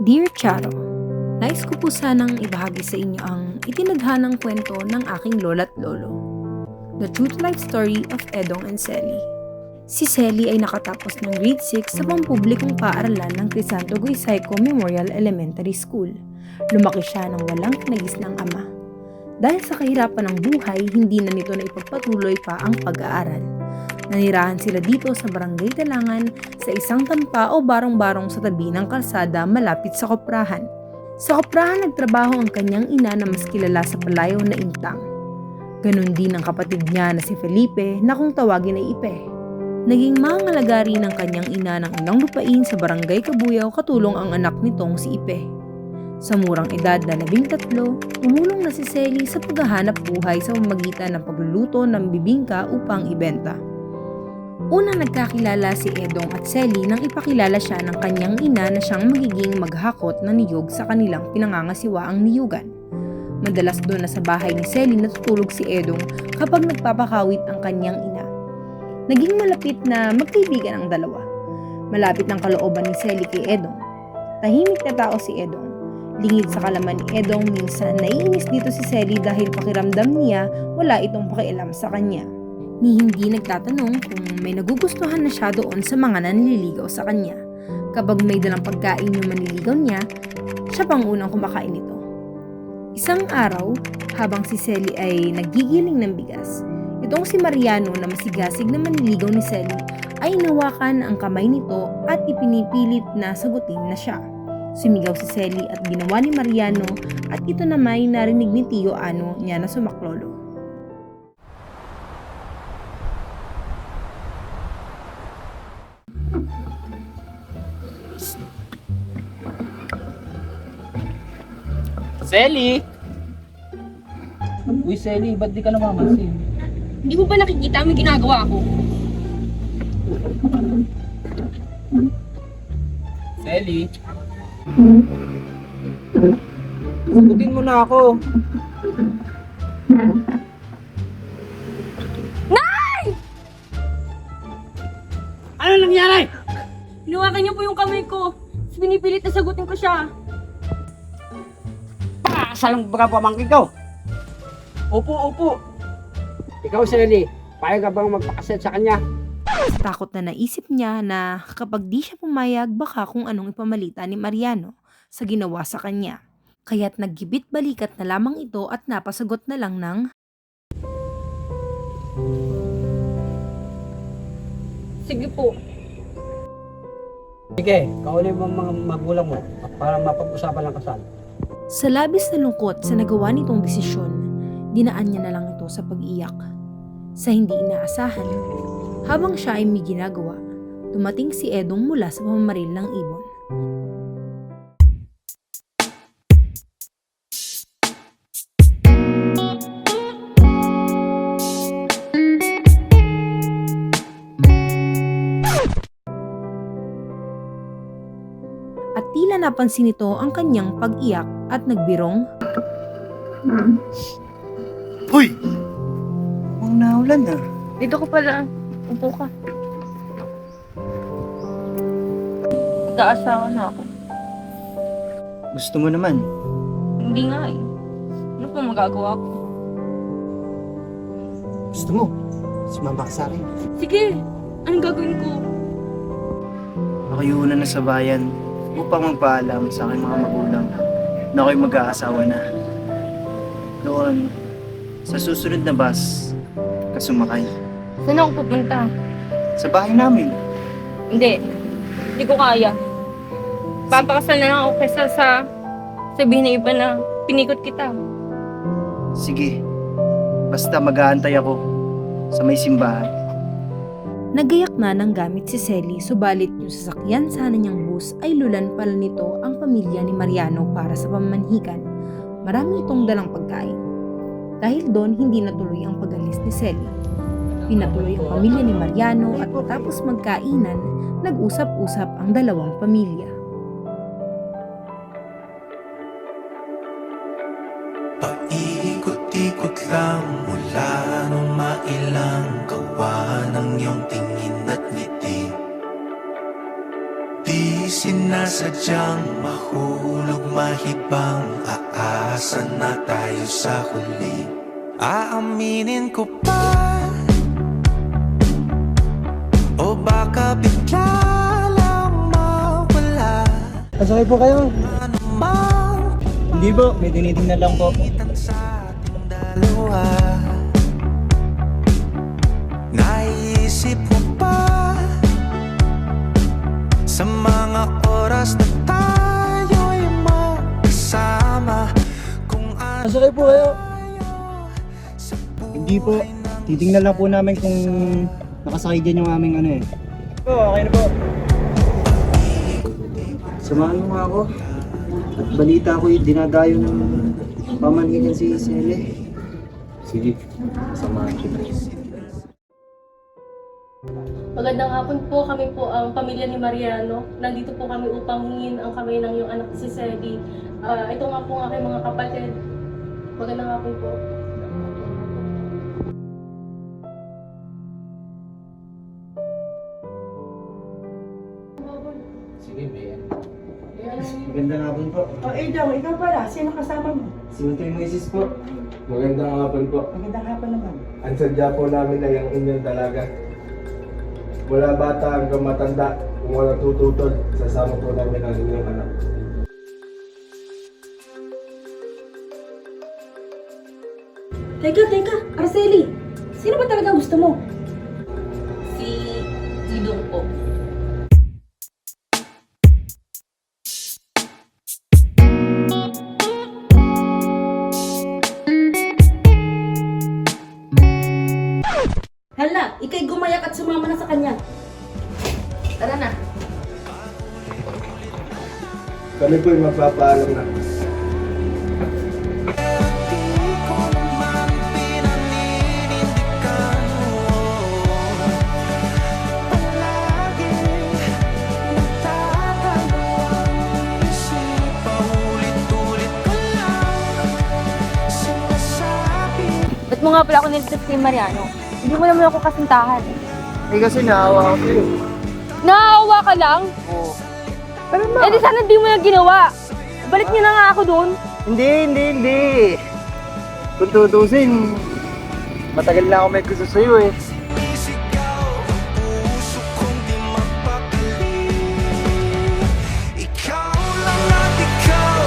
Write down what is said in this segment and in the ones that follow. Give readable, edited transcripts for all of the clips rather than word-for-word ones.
Dear Charo, nais ko po sanang ibahagi sa inyo ang itinadhanang kwento ng aking lola't lolo. The True to Life Story of Edong and Selly. Si Selly ay nakatapos ng grade 6 sa pampublikong paaralan ng Crisanto Goysaiko Memorial Elementary School. Lumaki siya ng walang kinagisnang ama. Dahil sa kahirapan ng buhay, hindi na nito na ipagpatuloy pa ang pag-aaral. Nanirahan sila dito sa Barangay Talangan sa isang tampa o barong-barong sa tabi ng kalsada malapit sa koprahan. Sa koprahan nagtrabaho ang kanyang ina na mas kilala sa palayaw na Intang. Ganon din ang kapatid niya na si Felipe na kung tawagin ay Ipe. Naging mangalagari ng kanyang ina ng ilang lupain sa Barangay Kabuyaw katulong ang anak nitong si Ipe. Sa murang edad na 13, tumulong na si Selly sa paghahanap buhay sa pamamagitan ng pagluluto ng bibingka upang ibenta. Unang nagkakilala si Edong at Selly nang ipakilala siya ng kanyang ina na siyang magiging maghakot ng niyog sa kanilang pinangangasiwaang niyugan. Madalas doon na sa bahay ni Selly natutulog si Edong kapag nagpapakawit ang kanyang ina. Naging malapit na magkaibigan ang dalawa. Malapit ng kalooban ni Selly kay Edong. Tahimik na tao si Edong. Lingid sa kalaman ni Edong, minsan naiinis dito si Selly dahil pakiramdam niya wala itong pakialam sa kanya. Ni hindi nagtatanong kung may nagugustuhan na siya doon sa mga nanliligaw sa kanya. Kapag may dalang pagkain yung manliligaw niya, siya pang unang kumakain nito. Isang araw, habang si Selly ay nagigiling ng bigas, itong si Mariano na masigasig na manliligaw ni Selly ay nawakan ang kamay nito at ipinipilit na sagutin na siya. Sumigaw si Selly at ginawa ni Mariano at ito naman ay narinig ni Tio Ano niya na sumaklolo. Selly! Uy, Selly, ba't di ka namamansin? Hindi mo ba nakikita ang ginagawa ko? Selly? Sagutin mo na ako. Nay! Ano nangyari? Hinawakan niyo po yung kamay ko. Pinipilit na sagutin ko siya. Salang baga pamangkin ko. Opo. Ikaw, Selly, payag ka bang magpakasal sa kanya? Takot na naisip niya na kapag di siya pumayag baka kung anong ipamalita ni Mariano sa ginawa sa kanya. Kaya't naggibit balikat na lamang ito at napasagot na lang ng Sige po. Sige, kaulin mo ang mga magulang mo para mapag-usapan ng kasal. sa labis na lungkot sa nagawa nitong desisyon, dinaan niya na lang ito sa pag-iyak. Sa hindi inaasahan, habang siya ay may ginagawa, dumating si Edong mula sa pamamaril ng ibon. At tila napansin nito ang kanyang pag-iyak at nagbirong, Hoy! Mukhang naulan na. Dito ko pala. Upo ka. Mag-aasawa na ako. Gusto mo naman. Hindi nga eh. Ano pa magagawa ko? Gusto mo. Sumama ka sa akin. Sige. Anong gagawin ko? Ako yung una na sa bayan upang magpaalam sa aking mga magulang na ako'y mag-aasawa na. Doon, sa susunod na bus, kasumakay. Saan ako pupunta? Sa bahay namin. Hindi. Hindi ko kaya. Papakasal na lang ako kaysa sa sabihin ng iba na pinikot kita. Sige. Basta mag-aantay ako sa may simbahan. nagayak na ng gamit si Selly subalit yung sasakyan sana niyang bus ay lulan pala nito ang pamilya ni Mariano para sa pamanhikan. Marami itong dalang pagkain. Dahil doon, hindi natuloy ang pag-alis ni Selly. Pinatuloy ang pamilya ni Mariano at matapos magkainan, nag-usap-usap ang dalawang pamilya. Paikot-ikot lang mula nung mailang gawa ng iyong tingin at ngiti. Di sinasadyang mahulog mahibang. Aasa na tayo sa huli. Aaminin ko pa, o baka bigla lang mawala. Pasakay po kayo. Anumang Hindi po, may tinitingnan lang po. pagitan sa ating dalawa. Naisip mo pa sa mga oras na tayo'y magkasama, kung ano Pasakay po kayo. sa Hindi po. Titingnan lang po namin kung nakasakay dyan yung aming ano eh. Po, okay na po. Samahan mo nga ako. At balita ko yung dinadayo ng pamalingan si Sele. Sige, samahan kita. Magandang hapon po, kami po ang pamilya ni Mariano. Nandito po kami upang hingin ang kamay ng iyong anak si Selly. Ito nga po ang aking mga kapatid. Magandang hapon po. Sige, may Magandang hapon po. Oh, Edong, ikaw pala. Sino kasama mo? Si Untoy Moises po. Magandang hapon po. Magandang hapon naman. Ang sadya po namin ay ang inyong dalaga. Mula bata hanggang matanda, kung walang tututol, sasama po namin ang inyong anak. Teka, Araceli, sino ba talaga gusto mo? Si Dong po. Hala, ikay gumayak at sumama na sa kanya. Tara na. Kami po ay magpapaalam na. di ko naman pinaninindigan mo. Palaging nagtatanong isip, paulit-ulit ko lang sinasabi. Ba't mo nga pala ako nilitas kay Mariano? Hindi mo naman ako kasintahan. Eh kasi naawa ako sa'yo. Naawa ka lang? Oo. Pero di sana di mo na ginawa. Balik niyo na nga ako doon. Hindi. Kung tutusin, matagal na ako may gusto sa'yo eh. Isigaw ang puso kong di mapakali. Ikaw lang at ikaw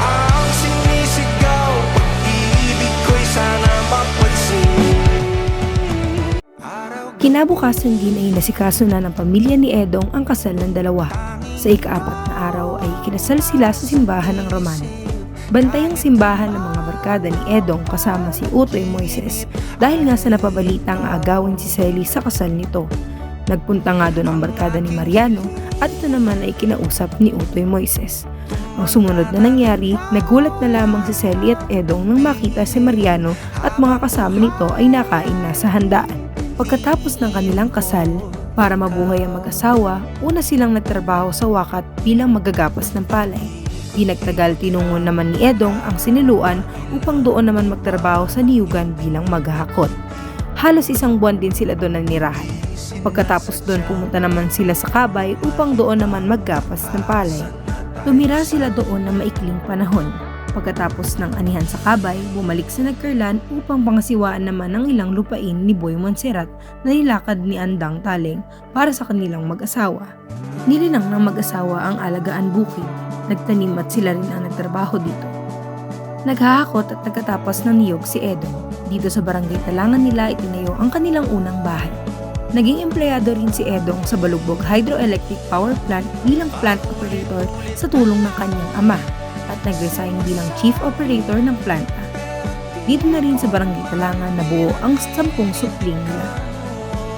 ang sinisigaw. Pag-ibig ko'y sana mapansin. Araw Kinabukasan din ay nasikaso na ng pamilya ni Edong ang kasal ng dalawa. Sa ika-4 na araw ay kinasal sila sa simbahan ng Romano. Bantay ang simbahan ng mga barkada ni Edong kasama si Utoy Moises dahil nga sa napabalitang aagawin si Selly sa kasal nito. Nagpunta nga doon ang barkada ni Mariano at ito naman ay kinausap ni Utoy Moises. Ang sumunod na nangyari, nagulat na lamang si Selly at Edong nang makita si Mariano at mga kasama nito ay nakain na sa handaan. Pagkatapos ng kanilang kasal, para mabuhay ang mag-asawa, una silang nagtrabaho sa wakat bilang magagapas ng palay. Di nagtagal tinungo naman ni Edong ang siniluan upang doon naman magtrabaho sa niyugan bilang maghahakot. Halos 1 buwan din sila doon nanirahan. Pagkatapos doon pumunta naman sila sa Kabay upang doon naman maggapas ng palay. Tumira sila doon na maikling panahon. Pagkatapos ng anihan sa Kabay, bumalik sa Nagkarlan upang pangasiwaan naman ang ilang lupain ni Boy Montserrat na nilakad ni Andang Taleng para sa kanilang mag-asawa. Nilinang ng mag-asawa ang Alagaan Bukid. Nagtanim at sila rin ang nagtrabaho dito. Naghahakot at nagkatapos ng niyog si Edong. Dito sa barangay Talangan nila itinayo ang kanilang unang bahay. Naging empleyado rin si Edong sa Balugbog Hydroelectric Power Plant bilang plant operator sa tulong ng kanyang ama at nag-resign bilang chief operator ng planta. Dito na rin sa barangay Talangan nabuo ang 10 supling nila.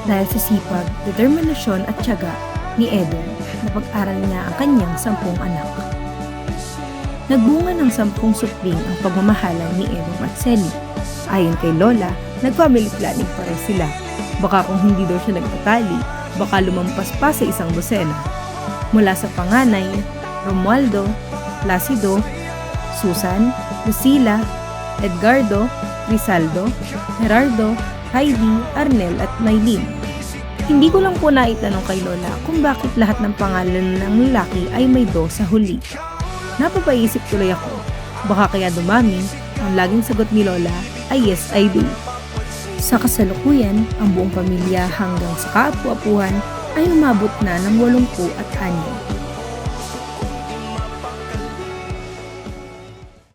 Dahil sa sipag, determinasyon at tiyaga ni Edong, napag-aral niya ang kanyang 10 anak. Nagbunga ng 10 supling ang pagmamahalan ni Edong at Selly. Ayon kay Lola, nag-family planning pa rin sila. Baka kung hindi daw siya nagtatali, baka lumampas pa sa 1 dosena. Mula sa panganay, Romualdo, Placido, Susan, Lucila, Edgardo, Rizaldo, Gerardo, Heidi, Arnel at Maylin. Hindi ko lang po naitanong kay Lola kung bakit lahat ng pangalan ng lalaki ay may do sa huli. Napapaisip tuloy ako, baka kaya dumami, ang laging sagot ni Lola ay yes I do. Sa kasalukuyan, ang buong pamilya hanggang sa kaapu-apuhan ay umabot na ng 86.